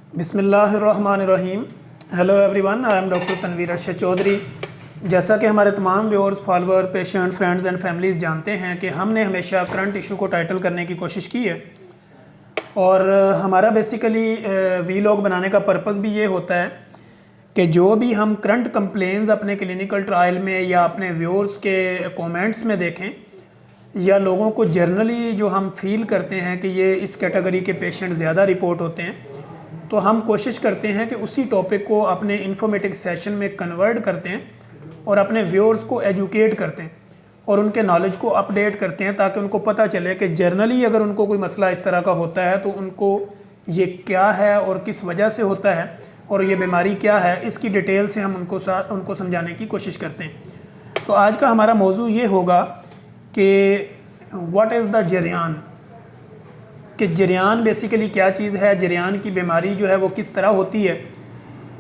बिस्मिल्लाहिर्रहमानिर्रहीम। Hello everyone, I am doctor Tanveer Arshad Chaudhary. जैसा कि हमारे तमाम viewers, follower, patient, friends and families जानते हैं कि हमने हमेशा करंट इशू को टाइटल करने की कोशिश की है और हमारा बेसिकली वीलॉग बनाने का पर्पस भी ये होता है कि जो भी हम करंट कंप्लेंट्स अपने क्लिनिकल ट्रायल में या अपने व्यूअर्स के कमेंट्स में देखें या लोगों को जर्नली जो हम फील करते हैं कि ये इस कैटेगरी के पेशेंट ज़्यादा रिपोर्ट होते हैं, तो हम कोशिश करते हैं कि उसी टॉपिक को अपने इन्फॉर्मेटिव सेशन में कन्वर्ट करते हैं और अपने व्यूअर्स को एजुकेट करते हैं और उनके नॉलेज को अपडेट करते हैं ताकि उनको पता चले कि जर्नली अगर उनको कोई मसला इस तरह का होता है तो उनको ये क्या है और किस वजह से होता है और ये बीमारी क्या है, इसकी डिटेल से हम उनको समझाने की कोशिश करते हैं। तो आज का हमारा मौजू ये होगा कि व्हाट इज़ द जरियान, कि जरियान बेसिकली क्या चीज़ है, जरियान की बीमारी जो है वो किस तरह होती है,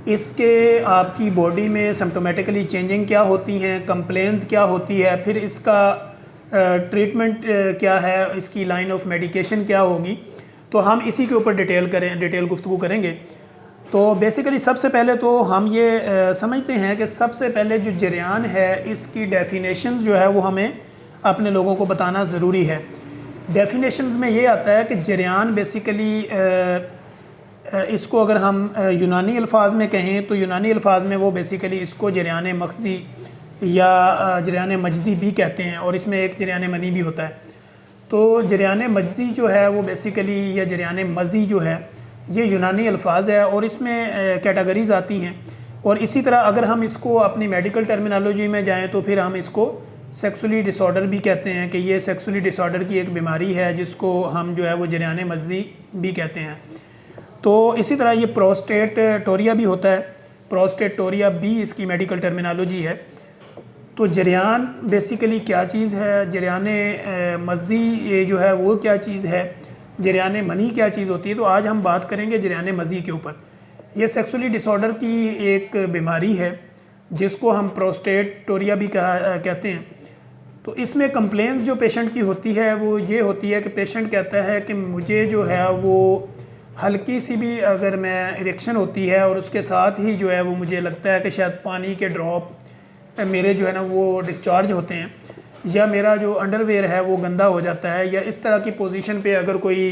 इसके आपकी बॉडी में सिम्प्टोमेटिकली चेंजिंग क्या होती हैं, कंप्लेंट्स क्या होती है, फिर इसका ट्रीटमेंट क्या है, इसकी लाइन ऑफ मेडिकेशन क्या होगी। तो हम इसी के ऊपर डिटेल गुफ्तगू करेंगे। तो बेसिकली सबसे पहले तो हम ये समझते हैं कि सबसे पहले जो जरियान है इसकी डेफिनेशन जो है वो हमें अपने लोगों को बताना ज़रूरी है। डेफिनेशंस में ये आता है कि जरियान बेसिकली इसको अगर हम यूनानी अल्फाज में कहें तो यूनानी अल्फाज में वो बेसिकली इसको जरियान मख्ज़ी या जरियान मजज़ी भी कहते हैं और इसमें एक जरियान मनी भी होता है। तो जरियान मजज़ी जो है वो बेसिकली या जरियान मज़ी जो है ये यूनानी अल्फाज है और इसमें कैटेगरीज़ आती हैं। और इसी तरह अगर हम इसको अपनी मेडिकल टर्मिनोलॉजी में जाएँ तो फिर हम इसको सेक्सुअली डिसऑर्डर भी कहते हैं कि ये सेक्सुअली डिसऑर्डर की एक बीमारी है जिसको हम जो है वो जरियान मज़ी भी कहते हैं। तो इसी तरह ये प्रोस्टेटोरिया भी होता है, प्रोस्टेटोरिया भी इसकी मेडिकल टर्मिनोलॉजी है। तो जरियान बेसिकली क्या चीज़ है, जरियान मज़ी जो है वो क्या चीज़ है, जरियान मनी क्या चीज़ होती है। तो आज हम बात करेंगे जरियान मज़ी के ऊपर। ये सेक्सुअली डिसऑर्डर की एक बीमारी है जिसको हम प्रोस्टेटोरिया भी कहते हैं। तो इसमें कंप्लेंट्स जो पेशेंट की होती है वो ये होती है कि पेशेंट कहता है कि मुझे जो है वो हल्की सी भी अगर मैं इरेक्शन होती है और उसके साथ ही जो है वो मुझे लगता है कि शायद पानी के ड्रॉप मेरे जो है ना वो डिस्चार्ज होते हैं या मेरा जो अंडरवेयर है वो गंदा हो जाता है, या इस तरह की पोजीशन पे अगर कोई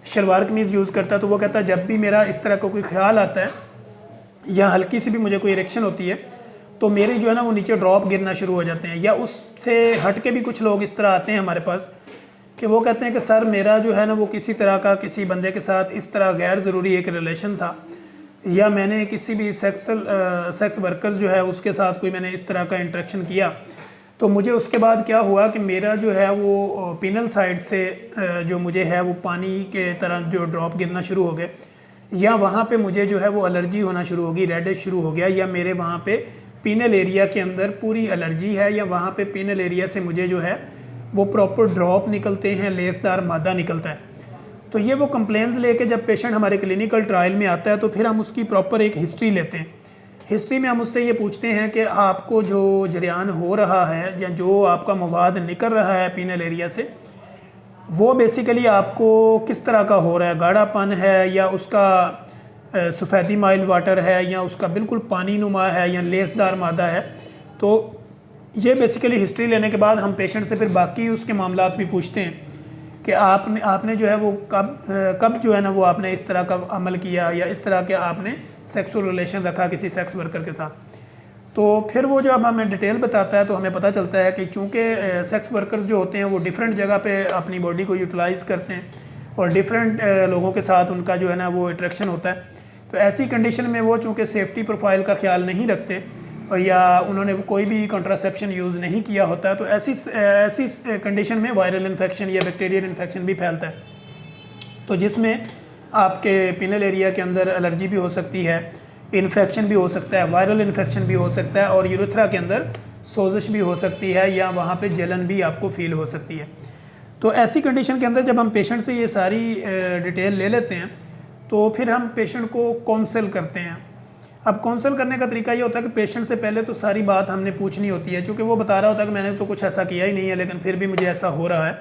शलवार कमीज़ यूज़ करता है तो वो कहता है जब भी मेरा इस तरह का कोई ख्याल आता है या हल्की सी भी मुझे कोई इरेक्शन होती है तो मेरे जो है ना वो नीचे ड्रॉप गिरना शुरू हो जाते हैं। या उससे हट के भी कुछ लोग इस तरह आते हैं हमारे पास कि वो कहते हैं कि सर मेरा जो है ना वो किसी तरह का किसी बंदे के साथ इस तरह गैर ज़रूरी एक रिलेशन था या मैंने किसी भी सेक्स वर्कर्स जो है उसके साथ कोई मैंने इस तरह का इंटरेक्शन किया तो मुझे उसके बाद क्या हुआ कि मेरा जो है वो पिनल साइड से जो मुझे है वो पानी के तरह जो ड्रॉप गिरना शुरू हो गए, या वहाँ पे मुझे जो है वो एलर्जी होना शुरू होगी, रेडिश शुरू हो गया, या मेरे वहाँ पे पिनल एरिया के अंदर पूरी एलर्जी है, या वहाँ पे पिनल एरिया से मुझे जो है वो प्रॉपर ड्रॉप निकलते हैं, लेसदार मादा निकलता है। तो ये वो कंप्लेंट लेके जब पेशेंट हमारे क्लिनिकल ट्रायल में आता है तो फिर हम उसकी प्रॉपर एक हिस्ट्री लेते हैं। हिस्ट्री में हम उससे ये पूछते हैं कि आपको जो जरियान हो रहा है या जो आपका मवाद निकल रहा है पिनल एरिया से वो बेसिकली आपको किस तरह का हो रहा है, गाढ़ापन है या उसका सफ़ेदी माइल वाटर है या उसका बिल्कुल पानी नुमा है या लेसदार मादा है। तो ये बेसिकली हिस्ट्री लेने के बाद हम पेशेंट से फिर बाकी उसके मामलात भी पूछते हैं कि आपने जो है वो कब जो है ना वो आपने इस तरह का अमल किया या इस तरह के आपने सेक्सुअल रिलेशन रखा किसी सेक्स वर्कर के साथ। तो फिर वो जब हमें डिटेल बताता है तो हमें पता चलता है कि चूँकि सेक्स वर्कर्स जो होते हैं वो डिफरेंट जगह पे अपनी बॉडी को यूटिलाइज़ करते हैं और डिफरेंट लोगों के साथ उनका जो है ना वो अट्रैक्शन होता है। तो ऐसी कंडीशन में वो चूँकि सेफ्टी प्रोफाइल का ख्याल नहीं रखते या उन्होंने कोई भी कॉन्ट्रासेप्शन यूज़ नहीं किया होता है तो ऐसी कंडीशन में वायरल इन्फेक्शन या बैक्टीरियल इन्फेक्शन भी फैलता है, तो जिसमें आपके पिनल एरिया के अंदर एलर्जी भी हो सकती है, इन्फेक्शन भी हो सकता है, वायरल इन्फेक्शन भी हो सकता है और यूरेथ्रा के अंदर सोजिश भी हो सकती है या वहाँ पे जलन भी आपको फील हो सकती है। तो ऐसी कंडीशन के अंदर जब हम पेशेंट से ये सारी डिटेल ले लेते हैं तो फिर हम पेशेंट को काउंसल करते हैं। अब काउंसल करने का तरीका ये होता है कि पेशेंट से पहले तो सारी बात हमने पूछनी होती है, क्योंकि वो बता रहा होता है कि मैंने तो कुछ ऐसा किया ही नहीं है लेकिन फिर भी मुझे ऐसा हो रहा है।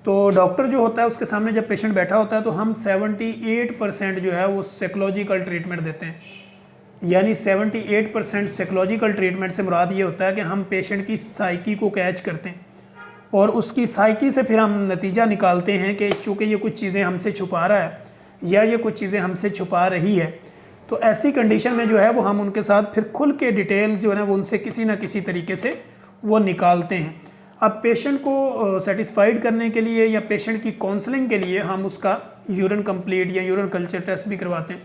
तो डॉक्टर जो होता है उसके सामने जब पेशेंट बैठा होता है तो हम 78% जो है वो साइकोलॉजिकल ट्रीटमेंट देते हैं। यानी 78% साइकोलॉजिकल ट्रीटमेंट से मुराद ये होता है कि हम पेशेंट की साइकी को कैच करते हैं और उसकी साइकी से फिर हम नतीजा निकालते हैं कि चूँकि ये कुछ चीज़ें हमसे छुपा रहा है या ये कुछ चीज़ें हमसे छुपा रही है, तो ऐसी कंडीशन में जो है वो हम उनके साथ फिर खुल के डिटेल जो है ना वो उनसे किसी ना किसी तरीके से वो निकालते हैं। अब पेशेंट को सेटिस्फाइड करने के लिए या पेशेंट की काउंसलिंग के लिए हम उसका यूरिन कंप्लीट या यूरिन कल्चर टेस्ट भी करवाते हैं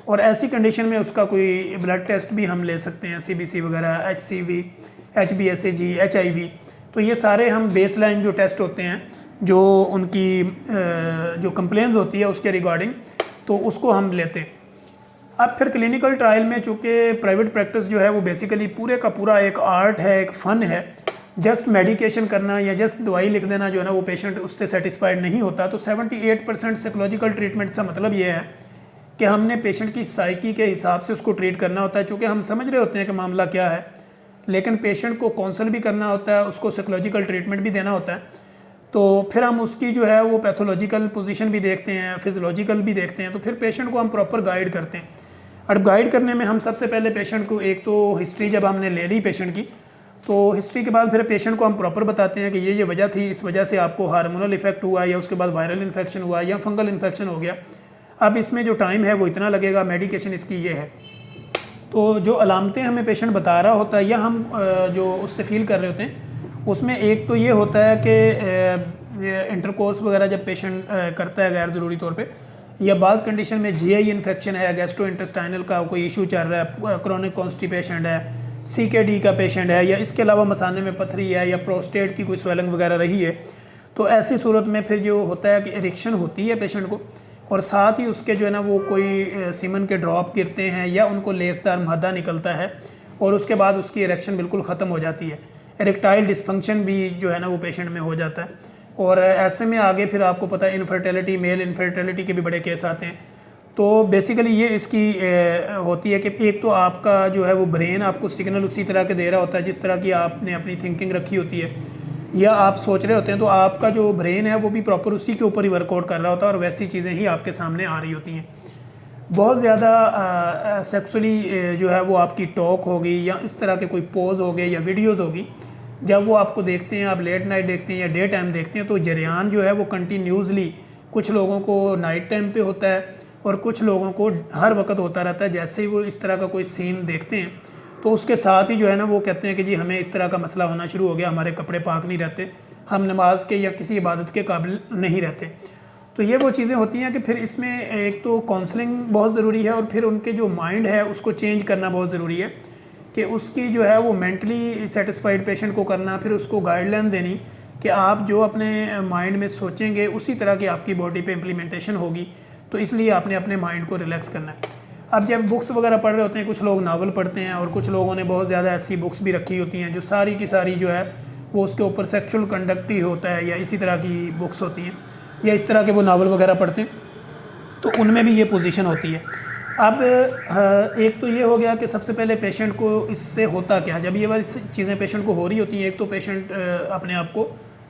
और ऐसी कंडीशन में उसका कोई ब्लड टेस्ट भी हम ले सकते हैं, CBC वगैरह, HCV, HbSAg, HIV। तो ये सारे हम बेसलाइन जो टेस्ट होते हैं जो उनकी जो कंप्लेंट्स होती है उसके रिगार्डिंग, तो उसको हम लेते हैं। अब फिर क्लिनिकल ट्रायल में चूँकि प्राइवेट प्रैक्टिस जो है वो बेसिकली पूरे का पूरा एक आर्ट है, एक फ़न है। जस्ट मेडिकेशन करना या जस्ट दवाई लिख देना जो है ना वो पेशेंट उससे सेटिस्फाइड नहीं होता। तो 78% साइकोलॉजिकल ट्रीटमेंट का मतलब ये है कि हमने पेशेंट की साइकी के हिसाब से उसको ट्रीट करना होता है, चूँकि हम समझ रहे होते हैं कि मामला क्या है, लेकिन पेशेंट को काउंसल भी करना होता है, उसको साइकोलॉजिकल ट्रीटमेंट भी देना होता है। तो फिर हम उसकी जो है वो पैथोलॉजिकल पोजीशन भी देखते हैं, फिजियोलॉजिकल भी देखते हैं, तो फिर पेशेंट को हम प्रॉपर गाइड करते हैं। और गाइड करने में हम सबसे पहले पेशेंट को एक तो हिस्ट्री जब हमने ले ली पेशेंट की, तो हिस्ट्री के बाद फिर पेशेंट को हम प्रॉपर बताते हैं कि ये वजह थी, इस वजह से आपको हार्मोनल इफेक्ट हुआ या उसके बाद वायरल इन्फेक्शन हुआ या फंगल इन्फेक्शन हो गया। अब इसमें जो टाइम है वो इतना लगेगा, मेडिकेशन इसकी ये है। तो जो अलामतें हमें पेशेंट बता रहा होता है या हम जो उससे फील कर रहे होते हैं, उसमें एक तो ये होता है कि इंटरकोर्स वगैरह जब पेशेंट करता है गैर ज़रूरी तौर पे, या बाज़ कंडीशन में GI इन्फेक्शन है, गैस्ट्रो इंटेस्टाइनल का कोई इशू चल रहा है, क्रोनिक कॉन्स्टिपेशन है, CKD का पेशेंट है, या इसके अलावा मसाने में पथरी है या प्रोस्टेट की कोई स्वेलिंग वगैरह रही है, तो ऐसी सूरत में फिर जो होता है कि इरेक्शन होती है पेशेंट को, और साथ ही उसके जो है ना वो कोई सीमन के ड्रॉप गिरते हैं या उनको लेसदार मादा निकलता है और उसके बाद उसकी इरेक्शन बिल्कुल ख़त्म हो जाती है। इरेक्टाइल डिसफंक्शन भी जो है ना वो पेशेंट में हो जाता है। और ऐसे में आगे फिर आपको पता है इनफर्टिलिटी, मेल इनफर्टिलिटी के भी बड़े केस आते हैं। तो बेसिकली ये इसकी होती है कि एक तो आपका जो है वो ब्रेन आपको सिग्नल उसी तरह के दे रहा होता है जिस तरह की आपने अपनी थिंकिंग रखी होती है या आप सोच रहे होते हैं, तो आपका जो ब्रेन है वो भी प्रॉपर उसी के ऊपर ही वर्कआउट कर रहा होता है और वैसी चीज़ें ही आपके सामने आ रही होती हैं। बहुत ज़्यादा सेक्सुअली जो है वो आपकी टॉक होगी या इस तरह के कोई पोज हो गए या वीडियोज़ होगी, जब वो आपको देखते हैं, आप लेट नाइट देखते हैं या डे टाइम देखते हैं, तो जरियान जो है वो कंटिन्यूसली कुछ लोगों को नाइट टाइम पे होता है और कुछ लोगों को हर वक्त होता रहता है। जैसे ही वो इस तरह का कोई सीन देखते हैं तो उसके साथ ही जो है ना वो कहते हैं कि जी हमें इस तरह का मसला होना शुरू हो गया, हमारे कपड़े पाक नहीं रहते, हम नमाज के या किसी इबादत के काबिल नहीं रहते। तो ये वो चीज़ें होती हैं कि फिर इसमें एक तो काउंसलिंग बहुत ज़रूरी है और फिर उनके जो माइंड है उसको चेंज करना बहुत ज़रूरी है कि उसकी जो है वो मेंटली सेटिस्फाइड पेशेंट को करना, फिर उसको गाइडलाइन देनी कि आप जो अपने माइंड में सोचेंगे उसी तरह की आपकी बॉडी पे इम्प्लीमेंटेशन होगी। तो इसलिए आपने अपने माइंड को रिलैक्स करना है। अब जब बुक्स वगैरह पढ़ रहे होते हैं, कुछ लोग नावल पढ़ते हैं और कुछ लोगों ने बहुत ज़्यादा ऐसी बुक्स भी रखी होती हैं जो सारी की सारी जो है वो उसके ऊपर सेक्सुअल कंडक्ट ही होता है या इसी तरह की बुक्स होती हैं या इस तरह के वो नावल वगैरह पढ़ते हैं, तो उनमें भी ये पोजीशन होती है। अब एक तो ये हो गया कि सबसे पहले पेशेंट को इससे होता क्या, जब ये वाली चीज़ें पेशेंट को हो रही होती हैं, एक तो पेशेंट अपने आप को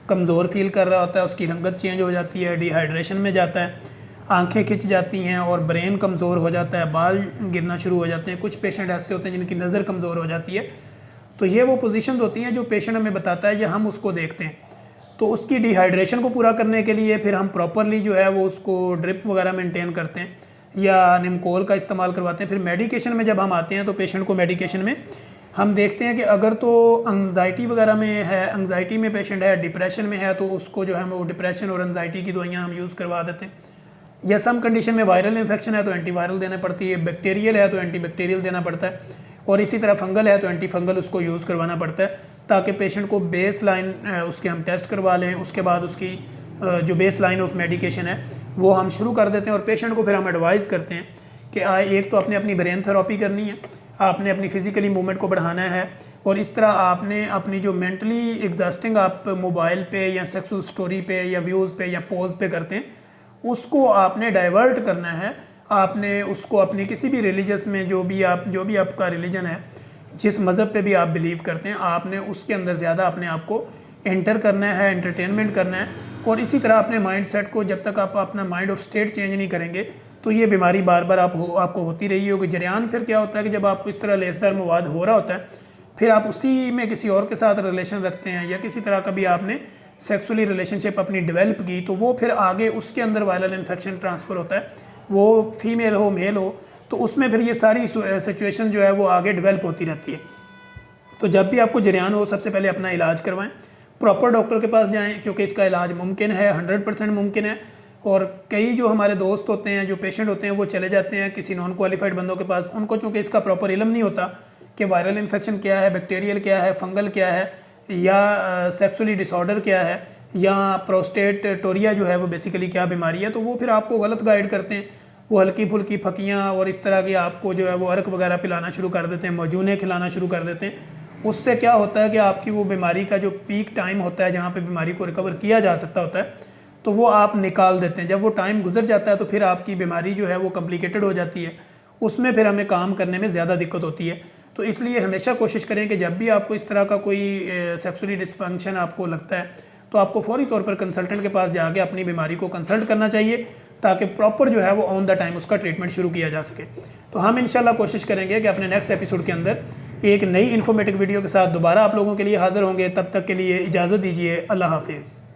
कमज़ोर फील कर रहा होता है, उसकी रंगत चेंज हो जाती है, डिहाइड्रेशन में जाता है, आंखें खिंच जाती हैं और ब्रेन कमज़ोर हो जाता है, बाल गिरना शुरू हो जाते हैं। कुछ पेशेंट ऐसे होते हैं जिनकी नज़र कमज़ोर हो जाती है। तो ये वो पोजीशंस होती हैं जो पेशेंट हमें बताता है या हम उसको देखते हैं। तो उसकी डिहाइड्रेशन को पूरा करने के लिए फिर हम प्रॉपरली जो है वो उसको ड्रिप वगैरह मेंटेन करते हैं या निमकोल का इस्तेमाल करवाते हैं। फिर मेडिकेशन में जब हम आते हैं तो पेशेंट को मेडिकेशन में हम देखते हैं कि अगर तो एंग्जाइटी वगैरह में है, एंग्जाइटी में पेशेंट है, डिप्रेशन में है, तो उसको जो है वो डिप्रेशन और एंग्जाइटी की दवाइयाँ हम यूज़ करवा देते हैं। या सम कंडीशन में वायरल इन्फेक्शन है तो एंटीवायरल देना पड़ती है, बैक्टीरियल है तो एंटीबैक्टीरियल देना पड़ता है, और इसी तरह फंगल है तो एंटी फंगल उसको यूज़ करवाना पड़ता है ताकि पेशेंट को बेस लाइन उसके हम टेस्ट करवा लें। उसके बाद उसकी जो बेस लाइन ऑफ मेडिकेशन है वो हम शुरू कर देते हैं और पेशेंट को फिर हम एडवाइज़ करते हैं कि एक तो आपने अपनी ब्रेन थेरेपी करनी है, आपने अपनी फ़िज़िकली मूवमेंट को बढ़ाना है, और इस तरह आपने अपनी जो मेंटली एग्जॉस्टिंग आप मोबाइल पे या सेक्सुअल स्टोरी पे या व्यूज़ पे या पोज पे करते हैं उसको आपने डाइवर्ट करना है। आपने उसको अपनी किसी भी रिलीजियस में जो भी आपका रिलीजन है, जिस मज़हब पे भी आप बिलीव करते हैं, आपने उसके अंदर ज़्यादा अपने आप को एंटर करना है, एंटरटेनमेंट करना है, और इसी तरह अपने माइंड सेट को, जब तक आप अपना माइंड ऑफ स्टेट चेंज नहीं करेंगे तो ये बीमारी बार बार आपको होती रही होगी। जरियान फिर क्या होता है कि जब आपको इस तरह लेसदार मवाद हो रहा होता है, फिर आप उसी में किसी और के साथ रिलेशन रखते हैं या किसी तरह का भी आपने सेक्सुअली रिलेशनशिप अपनी डेवलप की, तो वो फिर आगे उसके अंदर वायरल इन्फेक्शन ट्रांसफ़र होता है, वो फीमेल हो मेल हो, तो उसमें फिर ये सारी सिचुएशन जो है वो आगे डेवलप होती रहती है। तो जब भी आपको जरियान हो, सबसे पहले अपना इलाज करवाएं, प्रॉपर डॉक्टर के पास जाएं, क्योंकि इसका इलाज मुमकिन है, 100% मुमकिन है। और कई जो हमारे दोस्त होते हैं, जो पेशेंट होते हैं, वो चले जाते हैं किसी नॉन क्वालिफाइड बंदों के पास, उनको चूँकि इसका प्रॉपर इल्म नहीं होता कि वायरल इन्फेक्शन क्या है, बैक्टीरियल क्या है, फंगल क्या है, या सेक्सुअली डिसऑर्डर क्या है, या प्रोस्टेट टोरिया जो है वो बेसिकली क्या बीमारी है, तो वो फिर आपको गलत गाइड करते हैं। वो हल्की फुल्की फकियाँ और इस तरह की आपको जो है वो अर्क वगैरह पिलाना शुरू कर देते हैं, मजूने खिलाना शुरू कर देते हैं। उससे क्या होता है कि आपकी वो बीमारी का जो पीक टाइम होता है, जहाँ पे बीमारी को रिकवर किया जा सकता होता है, तो वो आप निकाल देते हैं। जब वो टाइम गुजर जाता है तो फिर आपकी बीमारी जो है वो कॉम्प्लिकेटेड हो जाती है, उसमें फिर हमें काम करने में ज़्यादा दिक्कत होती है। तो इसलिए हमेशा कोशिश करें कि जब भी आपको इस तरह का कोई सेक्सुअली डिसफंक्शन आपको लगता है, तो आपको फौरी तौर पर कंसल्टेंट के पास जाके अपनी बीमारी को कंसल्ट करना चाहिए, ताकि प्रॉपर जो है वो ऑन द टाइम उसका ट्रीटमेंट शुरू किया जा सके। तो हम इंशाल्लाह कोशिश करेंगे कि अपने नेक्स्ट एपिसोड के अंदर एक नई इन्फॉर्मेटिव वीडियो के साथ दोबारा आप लोगों के लिए हाज़िर होंगे। तब तक के लिए इजाज़त दीजिए। अल्लाह हाफिज़।